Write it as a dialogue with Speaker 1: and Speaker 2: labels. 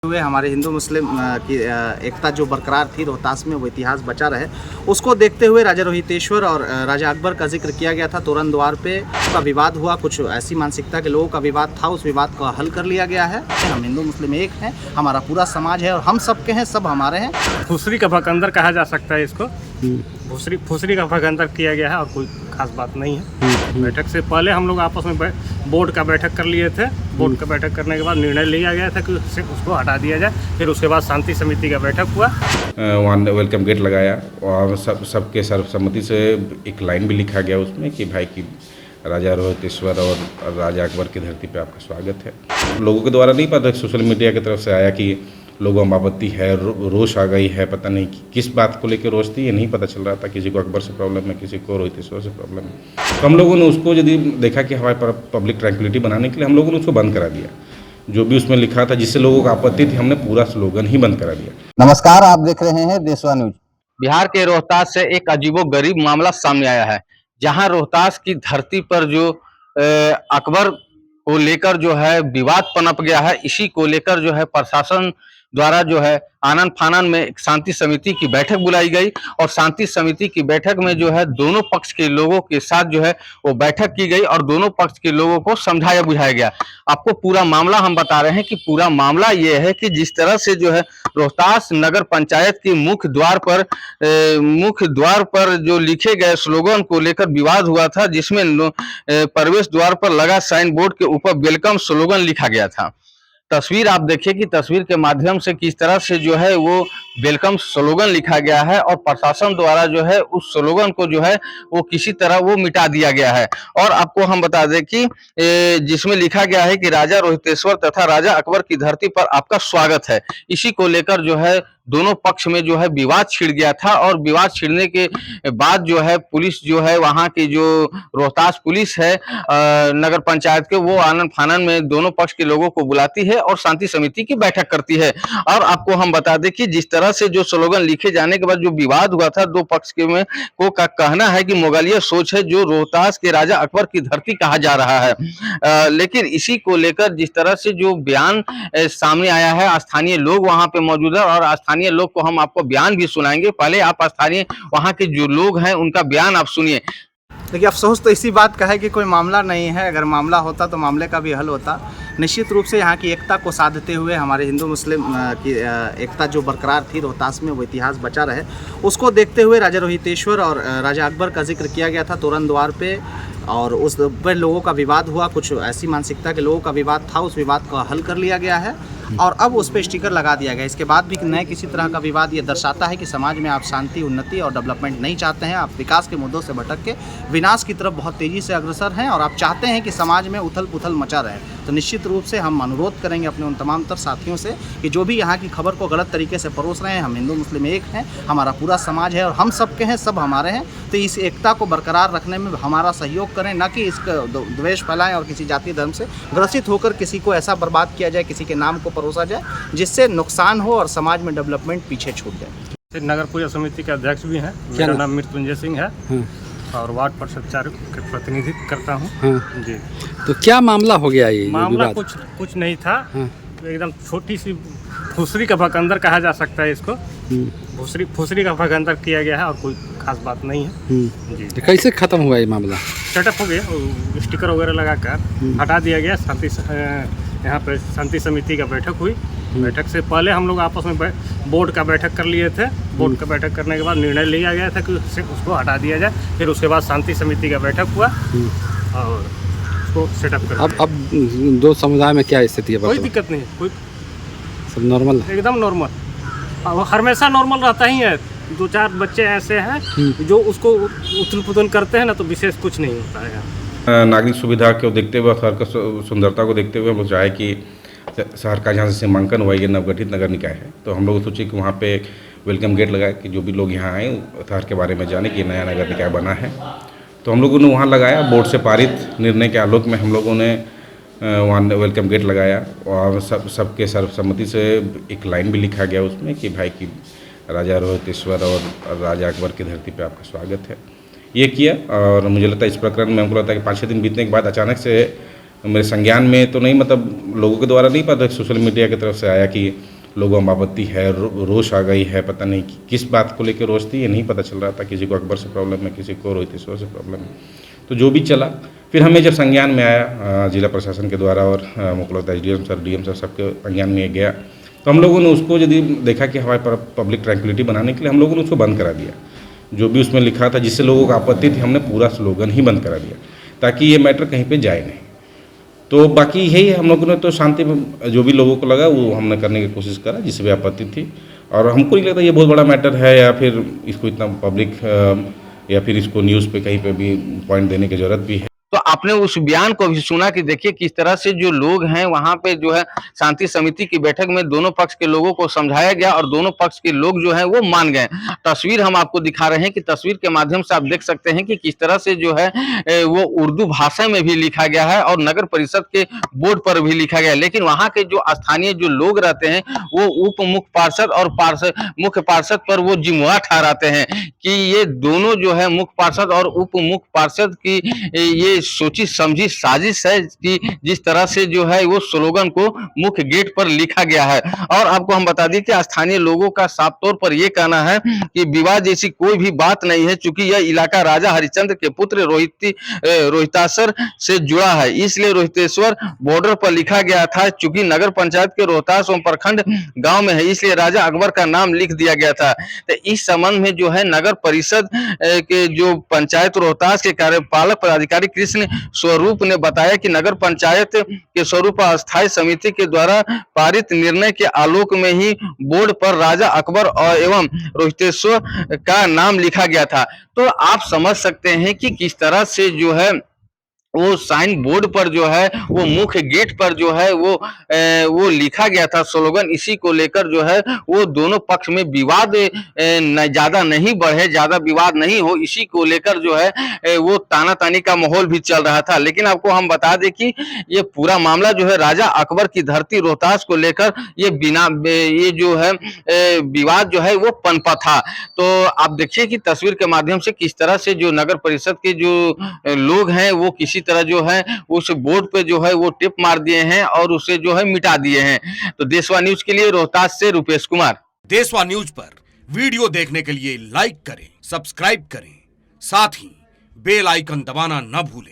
Speaker 1: हुए हमारे हिंदू मुस्लिम की एकता जो बरकरार थी रोहतास में, वो इतिहास बचा रहे, उसको देखते हुए राजा रोहितेश्वर और राजा अकबर का जिक्र किया गया था। तोरण द्वार पे का विवाद हुआ, कुछ ऐसी मानसिकता के लोगों का विवाद था, उस विवाद को हल कर लिया गया है। हम हिंदू मुस्लिम एक हैं, हमारा पूरा समाज है और हम सबके हैं, सब हमारे हैं।
Speaker 2: फुसरी का भगंदर कहा जा सकता है इसको। फुसरी का भगंदर किया गया है और कोई खास बात नहीं है। बैठक से पहले हम लोग आपस में बोर्ड का बैठक कर लिए थे। बोर्ड का बैठक करने के बाद निर्णय लिया गया था कि उसको हटा दिया जाए। फिर उसके बाद शांति समिति का बैठक हुआ,
Speaker 3: वहाँ वेलकम गेट लगाया और सबके सर्वसम्मति से एक लाइन भी लिखा गया उसमें कि भाई की राजा रोहितेश्वर और राजा अकबर की धरती पे आपका स्वागत है। लोगों के द्वारा नहीं पता, सोशल मीडिया की तरफ से आया कि लोगों में आपत्ति है, रोष आ गई है। पता नहीं किस बात को लेकर रोष थी, ये नहीं पता चल रहा था। किसी को अकबर से प्रॉब्लम है, किसी को रोहितेश्वर से प्रॉब्लम है। तो हम लोगों ने उसको यदि देखा कि हमारे पब्लिक ट्रैंक्विलिटी बनाने के लिए हम लोगों ने उसको बंद करा दिया। जो भी उसमें लिखा था जिससे लोगों को आपत्ति थी, हमने पूरा स्लोगन ही बंद करा दिया।
Speaker 4: नमस्कार, आप देख रहे हैं देशवा न्यूज।
Speaker 5: बिहार के रोहतास से एक अजीबोगरीब मामला सामने आया है, जहां रोहतास की धरती पर जो अकबर को लेकर जो है विवाद पनप गया है। इसी को लेकर जो है प्रशासन द्वारा जो है आनन फानन में एक शांति समिति की बैठक बुलाई गई और शांति समिति की बैठक में जो है दोनों पक्ष के लोगों के साथ जो है वो बैठक की गई और दोनों पक्ष के लोगों को समझाया बुझाया गया। आपको पूरा मामला हम बता रहे हैं कि पूरा मामला ये है कि जिस तरह से जो है रोहतास नगर पंचायत के मुख्य द्वार पर जो लिखे गए स्लोगन को लेकर विवाद हुआ था, जिसमें प्रवेश द्वार पर लगा साइन बोर्ड के ऊपर वेलकम स्लोगन लिखा गया था। तस्वीर आप देखिए कि तस्वीर के माध्यम से किस तरह से जो है वो वेलकम स्लोगन लिखा गया है और प्रशासन द्वारा जो है उस स्लोगन को जो है वो किसी तरह वो मिटा दिया गया है। और आपको हम बता दें कि जिसमें लिखा गया है कि राजा रोहितेश्वर तथा राजा अकबर की धरती पर आपका स्वागत है। इसी को लेकर जो है दोनों पक्ष में जो है विवाद छिड़ गया था और विवाद छिड़ने के बाद जो है पुलिस जो है वहां की जो रोहतास पुलिस है नगर पंचायत के, वो आनन फानन में दोनों पक्ष के लोगों को बुलाती है और शांति समिति की बैठक करती है। और आपको हम बता दें कि जिस तरह से जो स्लोगन लिखे जाने के बाद जो विवाद हुआ था, दो पक्ष के में को का कहना है कि मुगलिया सोच है जो रोहतास के राजा अकबर की धरती कहा जा रहा है। लेकिन इसी को लेकर जिस तरह से जो बयान सामने आया है, स्थानीय लोग वहां पे मौजूद है और स्थानीय लोग को हम आपको बयान भी सुनाएंगे। पहले आप स्थानीय वहां के जो लोग हैं उनका बयान आप सुनिए।
Speaker 1: देखिए, अफसोस तो इसी बात का है कि कोई मामला नहीं है। अगर मामला होता तो मामले का भी हल होता। निश्चित रूप से यहाँ की एकता को साधते हुए हमारे हिंदू मुस्लिम की एकता जो बरकरार थी रोहतास में, वो इतिहास बचा रहे, उसको देखते हुए राजा रोहितेश्वर और राजा अकबर का जिक्र किया गया था तोरण द्वार पे। और उस पर लोगों का विवाद हुआ, कुछ ऐसी मानसिकता के लोगों का विवाद था, उस विवाद को हल कर लिया गया है और अब उस पर स्टिकर लगा दिया गया। इसके बाद भी नए किसी तरह का विवाद ये दर्शाता है कि समाज में आप शांति, उन्नति और डेवलपमेंट नहीं चाहते हैं। आप विकास के मुद्दों से भटक के विनाश की तरफ बहुत तेज़ी से अग्रसर हैं और आप चाहते हैं कि समाज में उथल पुथल मचा रहे। तो निश्चित रूप से हम अनुरोध करेंगे अपने उन तमाम तर साथियों से कि जो भी यहाँ की खबर को गलत तरीके से परोस रहे हैं, हम हिंदू मुस्लिम एक हैं, हमारा पूरा समाज है और हम सबके हैं, सब हमारे हैं। तो इस एकता को बरकरार रखने में हमारा सहयोग करें, न कि इसका द्वेष फैलाएं और किसी जाति धर्म से ग्रसित होकर किसी को ऐसा बर्बाद किया जाए, किसी के नाम को परोसा जाए जिससे नुकसान हो और समाज में डेवलपमेंट पीछे छूट जाए।
Speaker 2: नगर पूजा समिति के अध्यक्ष भी हैं। मेरा नाम मृत्युंजय सिंह है और वार्ड परिषद 4 के प्रतिनिधित्व करता हूँ। जी,
Speaker 6: तो क्या मामला हो गया ये?
Speaker 2: मामला कुछ नहीं था। एकदम छोटी सी फुसरी का भगंदर कहा जा सकता है इसको। फुसरी का भगंदर किया गया है और कोई खास बात नहीं है। जी,
Speaker 6: तो कैसे खत्म हुआ ये मामला?
Speaker 2: सेटअप हो गया, स्टिकर वगैरह लगाकर हटा दिया गया। यहाँ पर शांति समिति का बैठक हुई। बैठक से पहले हम लोग आपस में बोर्ड का बैठक कर लिए थे। बोर्ड का बैठक करने के बाद निर्णय लिया गया था कि उसको हटा दिया जाए। फिर उसके बाद शांति समिति का बैठक हुआ और उसको सेटअप कर।
Speaker 6: अब दो समुदाय में क्या स्थिति है?
Speaker 2: कोई दिक्कत नहीं, कोई
Speaker 6: सब नॉर्मल है,
Speaker 2: एकदम नॉर्मल। हमेशा नॉर्मल रहता ही है। 2-4 बच्चे ऐसे हैं जो उसको उथल पुथल करते हैं ना, तो विशेष कुछ नहीं होता है।
Speaker 3: नागरिक सुविधा को देखते हुए, शहर का सुंदरता को देखते हुए हम लोग चाहे कि शहर का जहाँ से सीमांकन हुआ, ये नवगठित नगर निकाय है, तो हम लोग सोचे कि वहाँ पे वेलकम गेट लगाए कि जो भी लोग यहाँ आए शहर के बारे में जाने कि नया नगर निकाय बना है। तो हम लोगों ने वहाँ लगाया। बोर्ड से पारित निर्णय के आलोक में हम लोगों ने वहाँ वेलकम गेट लगाया और सबके सर्वसम्मति से एक लाइन भी लिखा गया उसमें कि भाई की राजा रोहितेश्वर और राजा अकबर की धरती पे आपका स्वागत है। ये किया और मुझे लगता है इस प्रकरण में हमको लगता है कि 5-6 दिन बीतने के बाद अचानक से मेरे संज्ञान में तो नहीं, मतलब लोगों के द्वारा नहीं पता, सोशल मीडिया की तरफ से आया कि लोगों में आपत्ति है, रोष आ गई है, पता नहीं किस बात को लेकर रोष थी ये नहीं पता चल रहा था। किसी को अकबर से प्रॉब्लम है, किसी को रोहितेश्वर से प्रॉब्लम है, तो जो भी चला। फिर हमें जब संज्ञान में आया जिला प्रशासन के द्वारा और मुख्य एसडीएम सर, डीएम सर सबके संज्ञान में गया, तो हम लोगों ने उसको यदि देखा कि हमारे पर पब्लिक ट्रैंक्विलिटी बनाने के लिए हम लोगों ने उसको बंद करा दिया। जो भी उसमें लिखा था जिससे लोगों को आपत्ति थी, हमने पूरा स्लोगन ही बंद करा दिया ताकि ये मैटर कहीं पे जाए नहीं। तो बाकी यही है, हम लोगों ने तो शांति में जो भी लोगों को लगा वो हमने करने की कोशिश करा, जिससे भी आपत्ति थी। और हमको नहीं लगता ये बहुत बड़ा मैटर है या फिर इसको इतना पब्लिक या फिर इसको न्यूज़ पे कहीं पे भी पॉइंट देने की ज़रूरत भी है।
Speaker 5: तो आपने उस बयान को भी सुना कि देखिए किस तरह से जो लोग हैं वहां पे जो है शांति समिति की बैठक में दोनों पक्ष के लोगों को समझाया गया और दोनों पक्ष के लोग जो है वो मान गए। तस्वीर हम आपको दिखा रहे हैं कि तस्वीर के माध्यम से आप देख सकते हैं कि किस तरह से जो है वो उर्दू भाषा में भी लिखा गया है और नगर परिषद के बोर्ड पर भी लिखा गया है। लेकिन वहां के जो स्थानीय जो लोग रहते हैं वो उप मुख्य पार्षद और मुख्य पार्षद पर वो जिम्मेवार ठहराते हैं कि ये दोनों जो है मुख्य पार्षद और उप मुख्य पार्षद की ये सोची समझी साजिश है कि जिस तरह से जो है वो स्लोगन को मुख्य गेट पर लिखा गया है। और आपको हम बता दें कि स्थानीय लोगों का साफ तौर पर यह कहना है कि विवाद जैसी कोई भी बात नहीं है, चूंकि यह इलाका राजा हरिश्चंद्र के पुत्र रोहितासर से जुड़ा है, इसलिए रोहितेश्वर बॉर्डर पर लिखा गया था। चूंकि नगर पंचायत के रोहतास एवं प्रखंड गांव में है, इसलिए राजा अकबर का नाम लिख दिया गया था। तो इस संबंध में जो है नगर परिषद के जो पंचायत रोहतास के कार्यपालक पदाधिकारी कृष्ण स्वरूप ने बताया कि नगर पंचायत के स्वरूप अस्थायी समिति के द्वारा पारित निर्णय के आलोक में ही बोर्ड पर राजा अकबर एवं रोहितेश्वर का नाम लिखा गया था। तो आप समझ सकते हैं कि किस तरह से जो है वो साइन बोर्ड पर जो है वो मुख्य गेट पर जो है वो लिखा गया था स्लोगन। इसी को लेकर जो है वो दोनों पक्ष में विवाद ज्यादा नहीं बढ़े, ज्यादा विवाद नहीं हो, इसी को लेकर जो है वो तानातानी का माहौल भी चल रहा था। लेकिन आपको हम बता दें कि ये पूरा मामला जो है राजा अकबर की धरती रोहतास को लेकर ये जो है विवाद जो है वो पनपा था। तो आप देखिए कि तस्वीर के माध्यम से किस तरह से जो नगर परिषद के जो लोग हैं वो किसी तरह जो है उस बोर्ड पे जो है वो टिप मार दिए हैं और उसे जो है मिटा दिए हैं। तो देशवा न्यूज के लिए रोहतास से रुपेश कुमार।
Speaker 7: देशवा न्यूज पर वीडियो देखने के लिए लाइक करें, सब्सक्राइब करें, साथ ही बेल आइकन दबाना न भूलें।